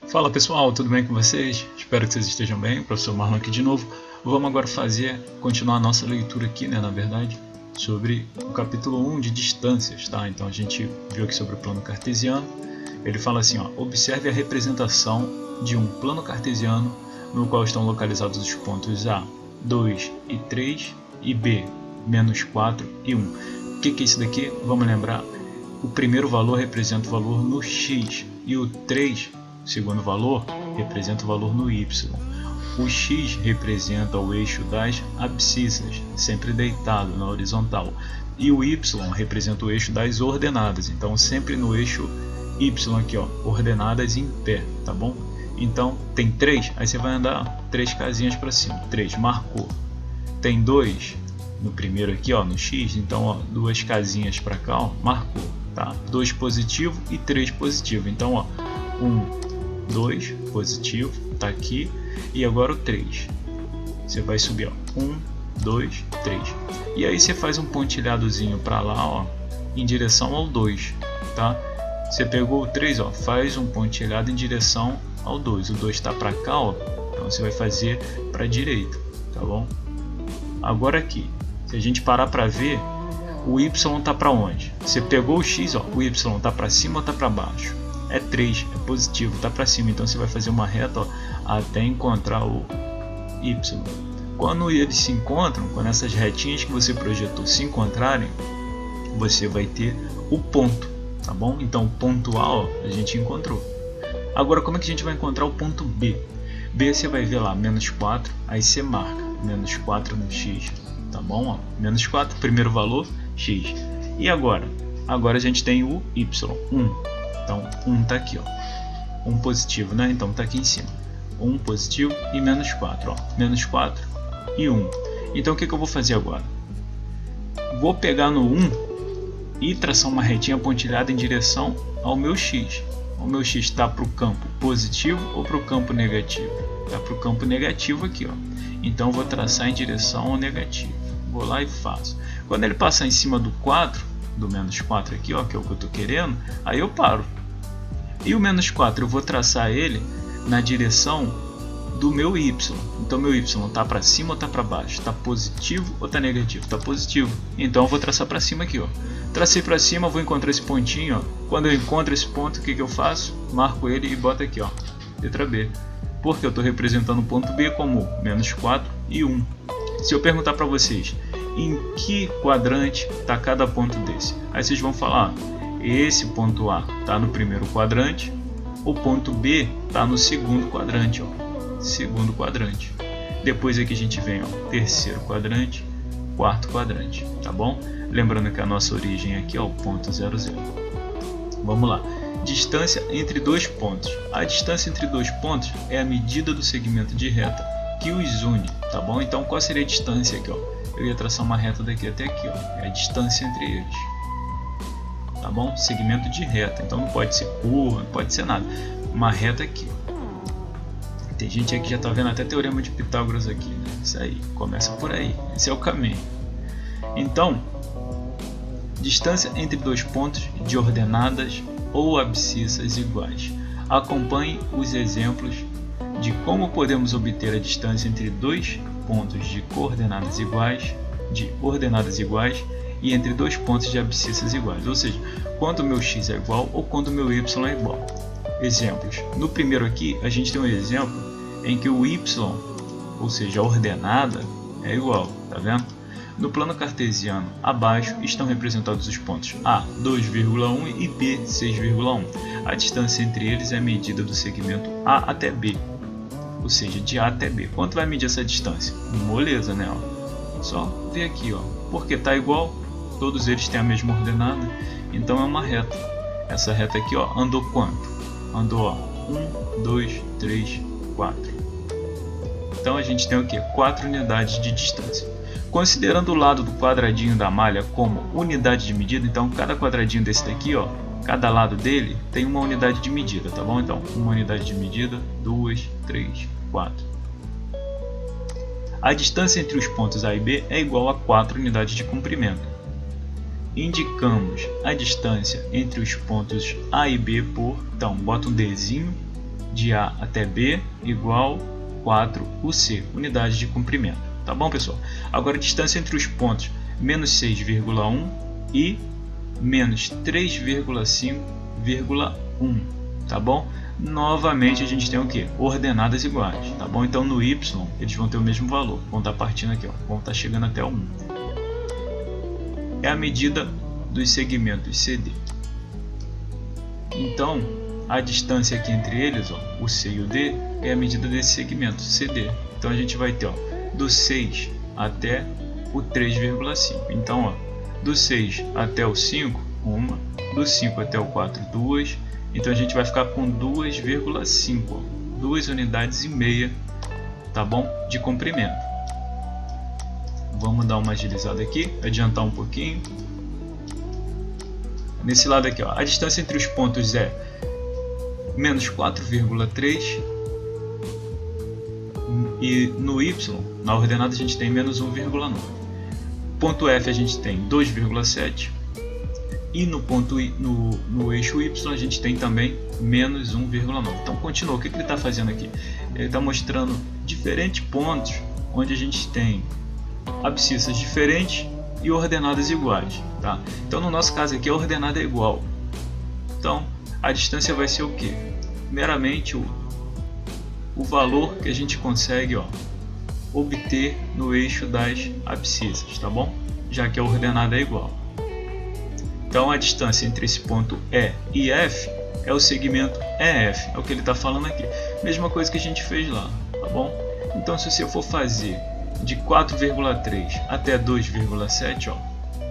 Fala pessoal, tudo bem com vocês? Espero que vocês estejam bem. Professor Marlon aqui de novo. Vamos agora continuar a nossa leitura aqui, na verdade, sobre o capítulo 1 de distâncias, tá? Então a gente viu aqui sobre o plano cartesiano. Ele fala assim, ó, observe a representação de um plano cartesiano no qual estão localizados os pontos A, 2 e 3 e B, menos 4 e 1. O que é isso daqui? Vamos lembrar. O primeiro valor representa o valor no x e o 3, o segundo valor, representa o valor no y. O x representa o eixo das abscissas, sempre deitado na horizontal. E o y representa o eixo das ordenadas, então sempre no eixo y aqui, ó, ordenadas em pé, tá bom? Então tem 3, aí você vai andar 3 casinhas para cima. 3, marcou. Tem 2 no primeiro aqui, ó, no x, então ó, 2 casinhas para cá, ó, marcou, tá? 2 positivo e 3 positivo. Então ó, 1, 2 positivo, tá aqui, e agora o 3. Você vai subir, ó, 1, 2, 3. E aí você faz um pontilhadozinho para lá, ó, em direção ao 2, tá? Você pegou o 3, ó, faz um pontilhado em direção ao 2. O 2 está para cá, ó, então você vai fazer para a direita, tá bom? Agora aqui, se a gente parar para ver, o y está para onde? Você pegou o x, ó, o y está para cima ou está para baixo? É 3, é positivo, está para cima, então você vai fazer uma reta, ó, até encontrar o y. Quando eles se encontram, quando essas retinhas que você projetou se encontrarem, você vai ter o ponto, tá bom? Então o ponto A, ó, a gente encontrou. Agora como é que a gente vai encontrar o ponto B? B você vai ver lá, menos 4, aí você marca, menos 4 no x, tá bom? Ó, menos 4, primeiro valor, x. E agora? Agora a gente tem o y, 1. Então 1 está aqui, ó, 1 positivo, né? Então está aqui em cima. 1 positivo e menos 4, ó, menos 4 e 1. Então o que eu vou fazer agora? Vou pegar no 1 e traçar uma retinha pontilhada em direção ao meu x. O meu x está para o campo positivo ou para o campo negativo? Está para o campo negativo aqui, ó. Então eu vou traçar em direção ao negativo. Vou lá e faço. Quando ele passar em cima do 4, do menos 4 aqui, ó, que é o que eu estou querendo, aí eu paro. E o menos 4 eu vou traçar ele na direção do meu y. Então meu y está para cima ou está para baixo? Está positivo ou está negativo? Está positivo. Então eu vou traçar para cima aqui, ó. Tracei para cima, vou encontrar esse pontinho, ó. Quando eu encontro esse ponto, o que eu faço? Marco ele e boto aqui, ó, letra B. Porque eu estou representando o ponto B como menos 4 e 1. Se eu perguntar para vocês, em que quadrante está cada ponto desse? Aí vocês vão falar, esse ponto A está no primeiro quadrante, o ponto B está no segundo quadrante, ó, segundo quadrante. Depois aqui a gente vem, ó, terceiro quadrante, quarto quadrante, tá bom? Lembrando que a nossa origem aqui é o ponto 0, 0. Vamos lá. Distância entre dois pontos. A distância entre dois pontos é a medida do segmento de reta que os une, tá bom? Então qual seria a distância aqui, ó? Eu ia traçar uma reta daqui até aqui, ó. É a distância entre eles, tá bom? Segmento de reta, então não pode ser curva, não pode ser nada. Uma reta aqui, ó. Tem gente aqui que já tá vendo até teorema de Pitágoras aqui, né? Isso aí, começa por aí, esse é o caminho. Então, distância entre dois pontos de ordenadas ou abscissas iguais. Acompanhe os exemplos de como podemos obter a distância entre dois pontos de ordenadas iguais e entre dois pontos de abscissas iguais, ou seja, quando o meu x é igual ou quando o meu y é igual. Exemplos. No primeiro aqui, a gente tem um exemplo em que o y, ou seja, a ordenada, é igual, tá vendo? No plano cartesiano, abaixo estão representados os pontos A, 2,1 e B, 6,1. A distância entre eles é a medida do segmento A até B, ou seja, de A até B. Quanto vai medir essa distância? Moleza, né? Ó. Só ver aqui, ó. Porque está igual, todos eles têm a mesma ordenada, então é uma reta. Essa reta aqui, ó, andou quanto? Andou, ó, 1, 2, 3, 4. Então a gente tem o que? 4 unidades de distância. Considerando o lado do quadradinho da malha como unidade de medida, então cada quadradinho desse daqui, ó, cada lado dele tem uma unidade de medida, tá bom? Então, uma unidade de medida, 2, 3, 4. A distância entre os pontos A e B é igual a 4 unidades de comprimento. Indicamos a distância entre os pontos A e B por, então, bota um Dzinho de A até B igual 4 UC, unidade de comprimento. Tá bom, pessoal? Agora a distância entre os pontos menos 6,1 e menos 3,5,1. Tá bom? Novamente a gente tem o que? Ordenadas iguais. Tá bom? Então no Y eles vão ter o mesmo valor. Vão estar partindo aqui, ó. Vão estar chegando até o 1. É a medida dos segmentos CD. Então, a distância aqui entre eles, ó, o C e o D, é a medida desse segmento CD. Então a gente vai ter, ó, do 6 até o 3,5. Então, ó, do 6 até o 5, 1. Do 5 até o 4, 2. Então a gente vai ficar com 2,5, 2 unidades e meia, tá bom? De comprimento. Vamos dar uma agilizada aqui, adiantar um pouquinho. Nesse lado aqui, ó, a distância entre os pontos é menos 4,3 e no Y, na ordenada, a gente tem menos 1,9. Ponto F a gente tem 2,7 e no eixo Y a gente tem também menos 1,9. Então continua, o que ele está fazendo aqui? Ele está mostrando diferentes pontos onde a gente tem abscissas diferentes e ordenadas iguais, tá? Então no nosso caso aqui a ordenada é igual. Então a distância vai ser o que? Meramente o valor que a gente consegue, ó, obter no eixo das abscissas, tá bom? Já que a ordenada é igual. Então a distância entre esse ponto E e F é o segmento EF, é o que ele está falando aqui. Mesma coisa que a gente fez lá, tá bom? Então se você for fazer de 4,3 até 2,7, ó,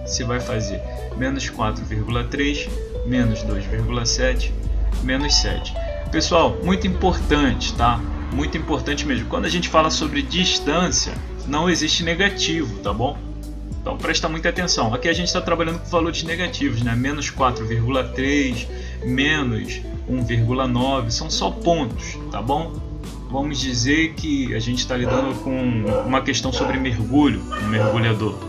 você vai fazer menos 4,3, menos 2,7, menos 7. Pessoal, muito importante, tá? Muito importante mesmo. Quando a gente fala sobre distância, não existe negativo, tá bom? Então presta muita atenção. Aqui a gente está trabalhando com valores negativos, né? Menos 4,3, menos 1,9, são só pontos, tá bom? Vamos dizer que a gente está lidando com uma questão sobre mergulho, um mergulhador,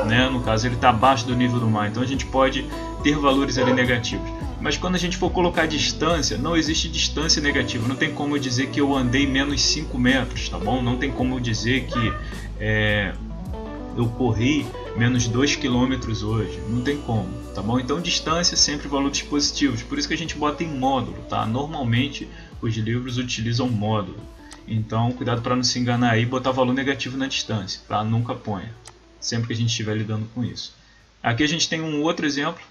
né? No caso ele está abaixo do nível do mar, então a gente pode ter valores ali negativos. Mas quando a gente for colocar distância, não existe distância negativa. Não tem como eu dizer que eu andei menos 5 metros, tá bom? Não tem como eu dizer que eu corri menos 2 km hoje. Não tem como, tá bom? Então distância é sempre valores positivos. Por isso que a gente bota em módulo, tá? Normalmente os livros utilizam módulo. Então cuidado para não se enganar aí e botar valor negativo na distância, tá? Nunca ponha. Sempre que a gente estiver lidando com isso. Aqui a gente tem um outro exemplo.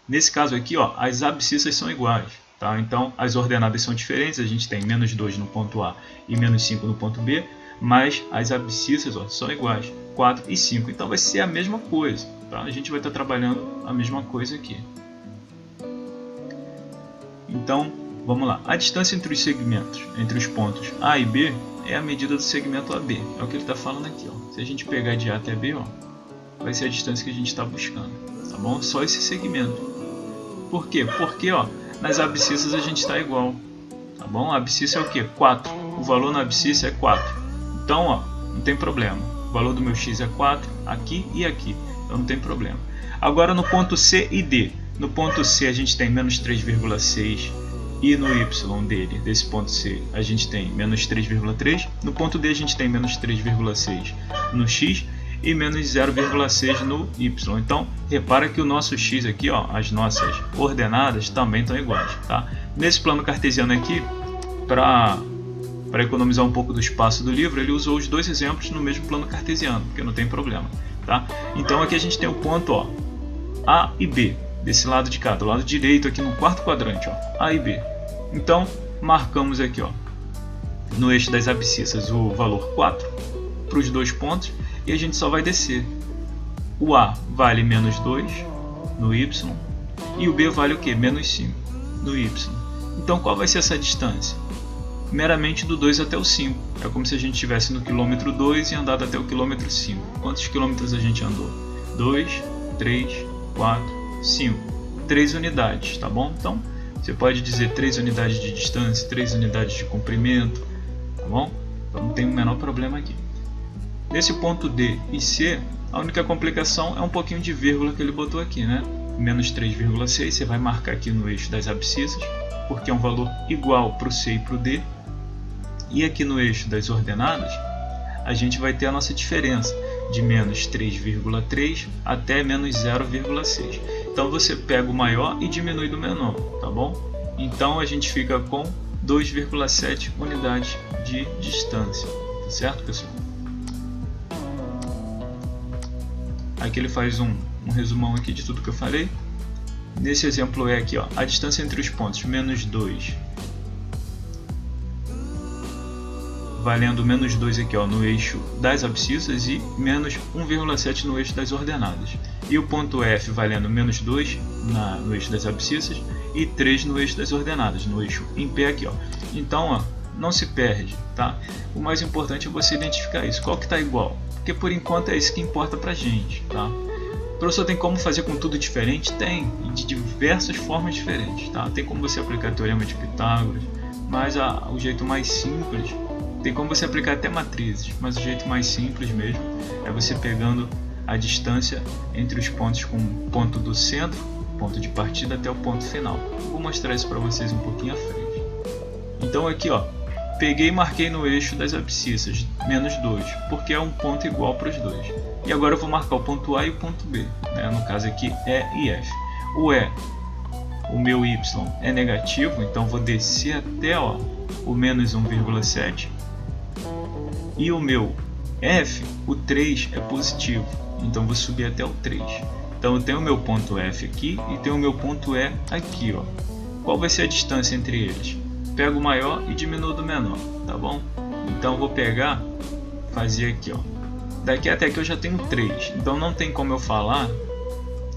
Nesse caso aqui, ó, as abscissas são iguais, tá? Então as ordenadas são diferentes, a gente tem menos 2 no ponto A e menos 5 no ponto B, mas as abscissas, ó, são iguais, 4 e 5, então vai ser a mesma coisa, tá? A gente vai estar trabalhando a mesma coisa aqui. Então, vamos lá, a distância entre os segmentos, entre os pontos A e B, é a medida do segmento AB, é o que ele está falando aqui, ó. Se a gente pegar de A até B, ó, vai ser a distância que a gente está buscando, tá bom? Só esse segmento. Por quê? Porque, ó, nas abscissas a gente está igual, tá bom? A abscissa é o que? 4. O valor na abscissa é 4. Então, ó, não tem problema. O valor do meu x é 4, aqui e aqui. Então não tem problema. Agora no ponto C e D. No ponto C a gente tem menos 3,6 e no Y dele, desse ponto C, a gente tem menos 3,3. No ponto D a gente tem menos 3,6 no X e menos 0,6 no Y. Então, repara que o nosso X aqui, ó, as nossas ordenadas também estão iguais, tá? Nesse plano cartesiano aqui, para economizar um pouco do espaço do livro, ele usou os dois exemplos no mesmo plano cartesiano, porque não tem problema, tá? Então aqui a gente tem o ponto, ó, A e B, desse lado de cá, do lado direito aqui no quarto quadrante, ó, A e B. Então, marcamos aqui, ó, no eixo das abscissas o valor 4 para os dois pontos, e a gente só vai descer. O A vale menos 2 no Y e o B vale o que? Menos 5 no Y. Então qual vai ser essa distância? Meramente do 2 até o 5. É como se a gente estivesse no quilômetro 2 e andado até o quilômetro 5. Quantos quilômetros a gente andou? 2, 3, 4, 5. 3 unidades, tá bom? Então você pode dizer 3 unidades de distância, 3 unidades de comprimento, tá bom? Então não tem o menor problema aqui. Nesse ponto D e C, a única complicação é um pouquinho de vírgula que ele botou aqui, né? Menos 3,6, você vai marcar aqui no eixo das abscissas, porque é um valor igual para o C e para o D, E aqui no eixo das ordenadas, a gente vai ter a nossa diferença de menos 3,3 até menos 0,6. Então você pega o maior e diminui do menor, tá bom? Então a gente fica com 2,7 unidades de distância, tá certo, pessoal? Aqui ele faz um resumão aqui de tudo que eu falei. Nesse exemplo é aqui, ó, a distância entre os pontos menos 2, valendo menos 2 aqui, ó, no eixo das abscissas e menos 1,7 no eixo das ordenadas. E o ponto F valendo menos 2 no eixo das abscissas e 3 no eixo das ordenadas, no eixo em pé aqui, ó. Então, ó, não se perde, tá? O mais importante é você identificar isso. Qual que está igual? Porque por enquanto é isso que importa pra gente, tá? O professor tem como fazer com tudo diferente? Tem, e de diversas formas diferentes, tá? Tem como você aplicar o teorema de Pitágoras, mas o jeito mais simples, tem como você aplicar até matrizes, mas o jeito mais simples mesmo é você pegando a distância entre os pontos com o ponto do centro, ponto de partida, até o ponto final. Vou mostrar isso para vocês um pouquinho à frente. Então aqui, ó, peguei e marquei no eixo das abscissas, menos 2, porque é um ponto igual para os dois. E agora eu vou marcar o ponto A e o ponto B, né? No caso aqui E e F. O meu Y é negativo, então vou descer até, ó, o menos 1,7. E o meu F, o 3, é positivo, então vou subir até o 3. Então eu tenho o meu ponto F aqui e tenho o meu ponto E aqui, ó. Qual vai ser a distância entre eles? Pego o maior e diminuo do menor, tá bom? Então eu vou pegar, fazer aqui, ó. Daqui até aqui eu já tenho 3, então não tem como eu falar,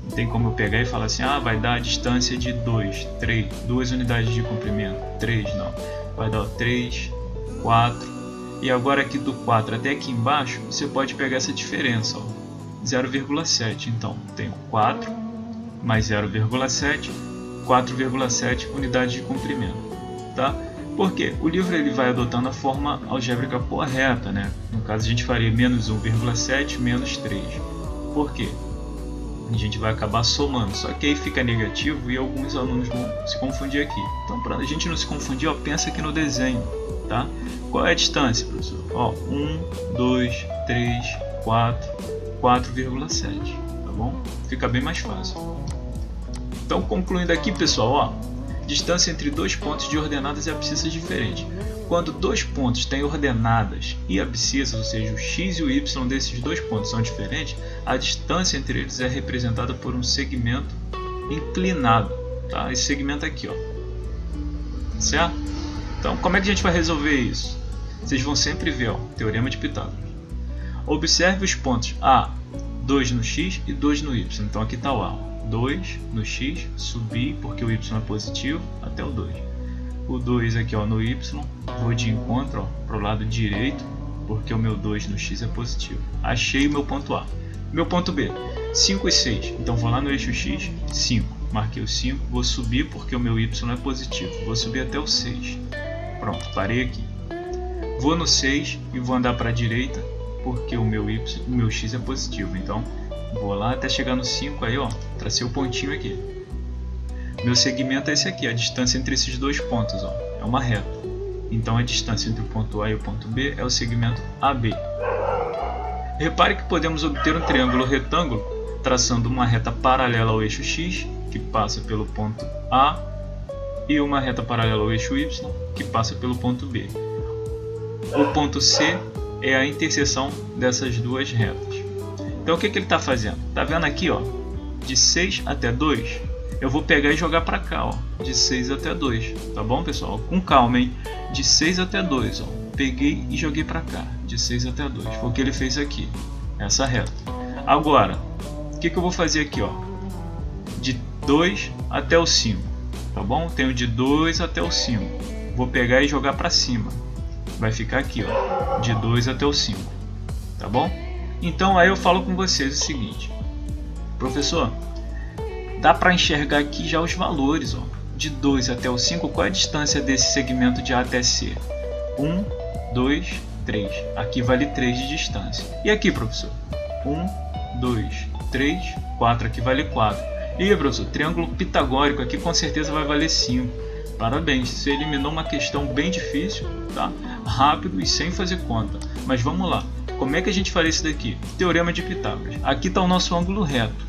não tem como eu pegar e falar assim, ah, vai dar a distância de 2, 3, 2 unidades de comprimento, 3 não, vai dar 3, 4, e agora aqui do 4 até aqui embaixo, você pode pegar essa diferença, 0,7, então tenho 4 mais 0,7, 4,7 unidades de comprimento, tá? Porque o livro ele vai adotando a forma algébrica correta, né? No caso a gente faria menos 1,7 menos 3. Por quê? A gente vai acabar somando, só que aí fica negativo e alguns alunos vão se confundir aqui. Então, para a gente não se confundir, ó, pensa aqui no desenho, tá? Qual é a distância, professor? Ó, 1, 2, 3, 4, 4,7, tá bom? Fica bem mais fácil. Então, concluindo aqui, pessoal, ó, distância entre dois pontos de ordenadas e abscissas diferentes. Quando dois pontos têm ordenadas e abscissas, ou seja, o x e o y desses dois pontos são diferentes, a distância entre eles é representada por um segmento inclinado, tá? Esse segmento aqui, ó. Certo? Então, como é que a gente vai resolver isso? Vocês vão sempre ver, ó, teorema de Pitágoras. Observe os pontos A, 2 no x e 2 no y. Então aqui está o A, 2 no x, subir porque o y é positivo até o 2. O 2 aqui, ó, no y, vou de encontro para o lado direito, porque o meu 2 no x é positivo. Achei o meu ponto A. Meu ponto B, 5 e 6. Então vou lá no eixo x, 5. Marquei o 5, vou subir porque o meu y é positivo. Vou subir até o 6. Pronto, parei aqui. Vou no 6 e vou andar para a direita, porque o meu x é positivo. Então vou lá até chegar no 5, aí ó, tracei o pontinho aqui. Meu segmento é esse aqui, a distância entre esses dois pontos, ó, é uma reta. Então a distância entre o ponto A e o ponto B é o segmento AB. Repare que podemos obter um triângulo retângulo traçando uma reta paralela ao eixo X, que passa pelo ponto A, e uma reta paralela ao eixo Y, que passa pelo ponto B. O ponto C é a interseção dessas duas retas. Então o que ele está fazendo? Está vendo aqui, ó, de 6 até 2, eu vou pegar e jogar para cá, ó, de 6 até 2, tá bom, pessoal? Com calma, hein? De 6 até 2, ó, peguei e joguei para cá, de 6 até 2, foi o que ele fez aqui, essa reta. Agora, o que eu vou fazer aqui, ó? De 2 até o 5, tá bom? Tenho de 2 até o 5, vou pegar e jogar para cima, vai ficar aqui, ó, de 2 até o 5, tá bom? Então aí eu falo com vocês o seguinte, professor, dá para enxergar aqui já os valores, ó, de 2 até o 5, qual é a distância desse segmento de A até C? 1, 2, 3, aqui vale 3 de distância. E aqui, professor? 1, 2, 3, 4, aqui vale 4. E professor, triângulo pitagórico aqui com certeza vai valer 5. Parabéns, você eliminou uma questão bem difícil, tá? rápido e sem fazer conta. Mas vamos lá. Como é que a gente faria isso daqui? Teorema de Pitágoras. Aqui está o nosso ângulo reto,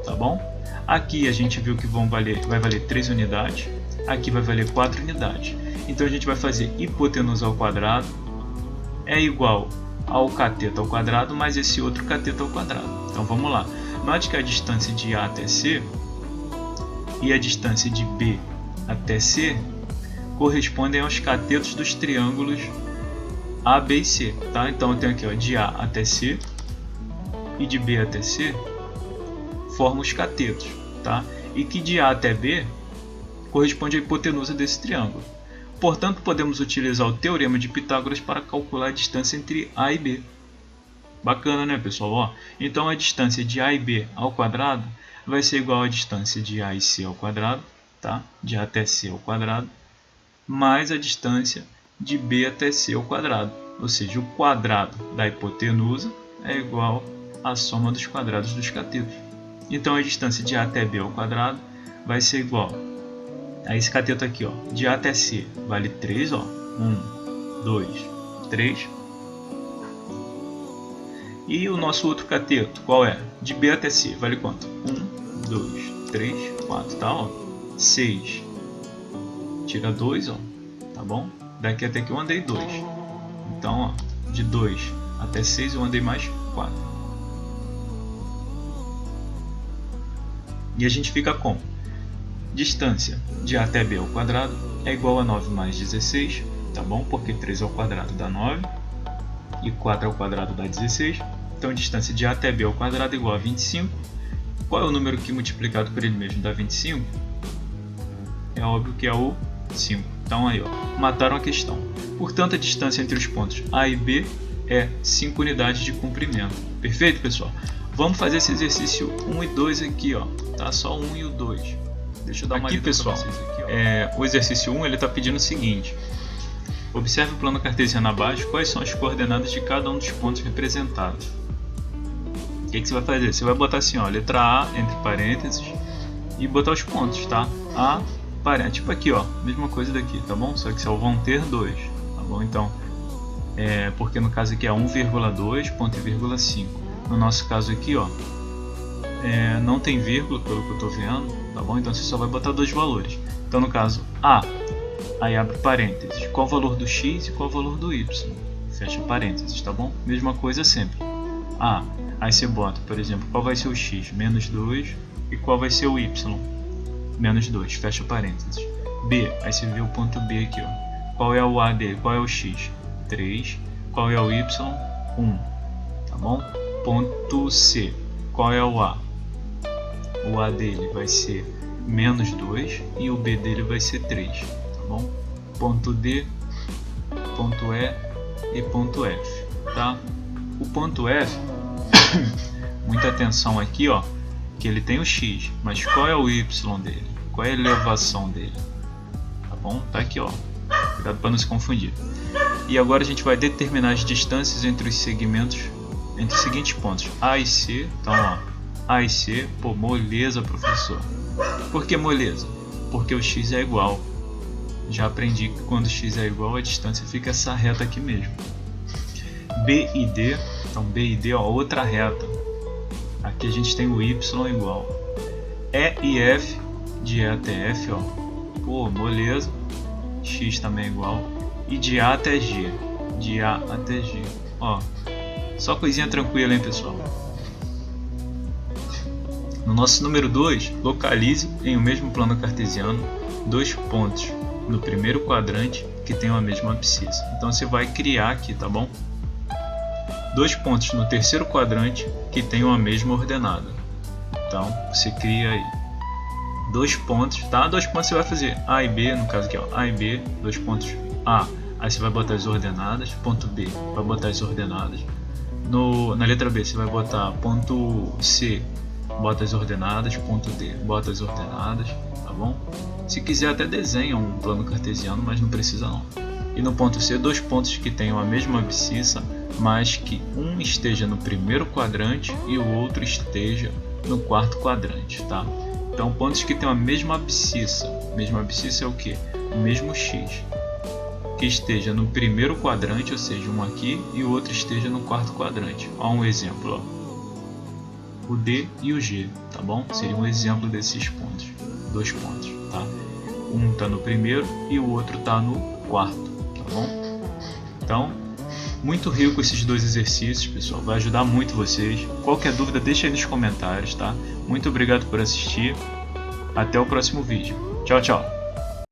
tá bom? Aqui a gente viu que vai valer 3 unidades. Aqui vai valer 4 unidades. Então a gente vai fazer hipotenusa ao quadrado é igual ao cateto ao quadrado mais esse outro cateto ao quadrado. Então vamos lá. Note que a distância de A até C e a distância de B até C correspondem aos catetos dos triângulos A, B e C. Tá? Então eu tenho aqui, ó, de A até C e de B até C formam os catetos. Tá? E que de A até B corresponde à hipotenusa desse triângulo. Portanto, podemos utilizar o Teorema de Pitágoras para calcular a distância entre A e B. Bacana, né, pessoal? Ó, então a distância de A e B ao quadrado vai ser igual à distância de A e C ao quadrado, tá? De A até C ao quadrado, mais a distância de B até C ao quadrado. Ou seja, o quadrado da hipotenusa é igual à soma dos quadrados dos catetos. Então a distância de A até B ao quadrado vai ser igual a esse cateto aqui, ó, de A até C vale 3, ó, 1, 2, 3. E o nosso outro cateto, qual é? De B até C, vale quanto? 1, 2, 3, 4, tá? Ó, 6. Tira 2, ó, tá bom? Daqui até aqui eu andei 2. Então, ó, de 2 até 6 eu andei mais 4. E a gente fica com distância de A até B ao quadrado é igual a 9 mais 16, tá bom? Porque 3 ao quadrado dá 9 e 4 ao quadrado dá 16. Então a distância de A até B ao quadrado é igual a 25. Qual é o número que multiplicado por ele mesmo dá 25? É óbvio que é o 5. Então aí, ó, mataram a questão. Portanto, a distância entre os pontos A e B é 5 unidades de comprimento. Perfeito, pessoal? Vamos fazer esse exercício 1 e 2 aqui, ó, tá? Só 1 e o 2. Deixa eu dar uma aqui, pessoal, aqui, o exercício 1 está pedindo o seguinte: observe o plano cartesiano abaixo, quais são as coordenadas de cada um dos pontos representados. O que você vai fazer? Você vai botar assim, ó, letra A entre parênteses e botar os pontos, tá? A, parênteses, tipo aqui, ó, mesma coisa daqui, tá bom? Só que só vão ter 2, tá bom? Então, porque no caso aqui é 1,2, ponto e vírgula 5. No nosso caso aqui, ó, não tem vírgula, pelo que eu estou vendo, tá bom? Então você só vai botar 2 valores. Então no caso A, aí abre parênteses, qual o valor do x e qual o valor do y, fecha parênteses, tá bom? Mesma coisa sempre. A, aí você bota, por exemplo, qual vai ser o x, menos 2, e qual vai ser o y, menos 2, fecha parênteses. B, aí você vê o ponto B aqui, ó. Qual é o A dele, qual é o x? 3, qual é o y? 1, tá bom? Ponto C, qual é o A? O A dele vai ser menos 2 e o B dele vai ser 3, tá bom? Ponto D, ponto E e ponto F, tá? O ponto F, muita atenção aqui, ó, que ele tem o X, mas qual é o Y dele? Qual é a elevação dele? Tá bom? Tá aqui, ó. Cuidado para não se confundir. E agora a gente vai determinar as distâncias entre os segmentos, entre os seguintes pontos, A e C. Então, ó, A e C, pô, moleza, professor. Por que moleza? Porque o x é igual. Já aprendi que quando x é igual, a distância fica essa reta aqui mesmo. B e D, então B e D, ó, outra reta. Aqui a gente tem o y igual. E e F, de E até F, ó, pô, moleza. X também é igual. E de A até G, de A até G, ó. Só coisinha tranquila, hein, pessoal? No nosso número 2, localize em o mesmo plano cartesiano 2 pontos no primeiro quadrante que tenham a mesma abscissa. Então você vai criar aqui, tá bom? 2 pontos no terceiro quadrante que tenham a mesma ordenada. Então você cria aí 2 pontos, tá? 2 pontos você vai fazer A e B, no caso aqui, ó, A e B, 2 pontos A, aí você vai botar as ordenadas, ponto B, vai botar as ordenadas. Na letra B você vai botar ponto C, bota as ordenadas, ponto D, bota as ordenadas, tá bom? Se quiser até desenha um plano cartesiano, mas não precisa não. E no ponto C, 2 pontos que tenham a mesma abscissa, mas que um esteja no primeiro quadrante e o outro esteja no quarto quadrante, tá? Então pontos que tenham a mesma abscissa é o que? O mesmo x. que esteja no primeiro quadrante, ou seja, um aqui, e o outro esteja no quarto quadrante. Ó, um exemplo, ó. O D e o G, tá bom? Seria um exemplo desses pontos, 2 pontos, tá? Um está no primeiro e o outro está no quarto, tá bom? Então, muito rico esses 2 exercícios, pessoal, vai ajudar muito vocês. Qualquer dúvida, deixa aí nos comentários, tá? Muito obrigado por assistir, até o próximo vídeo. Tchau, tchau!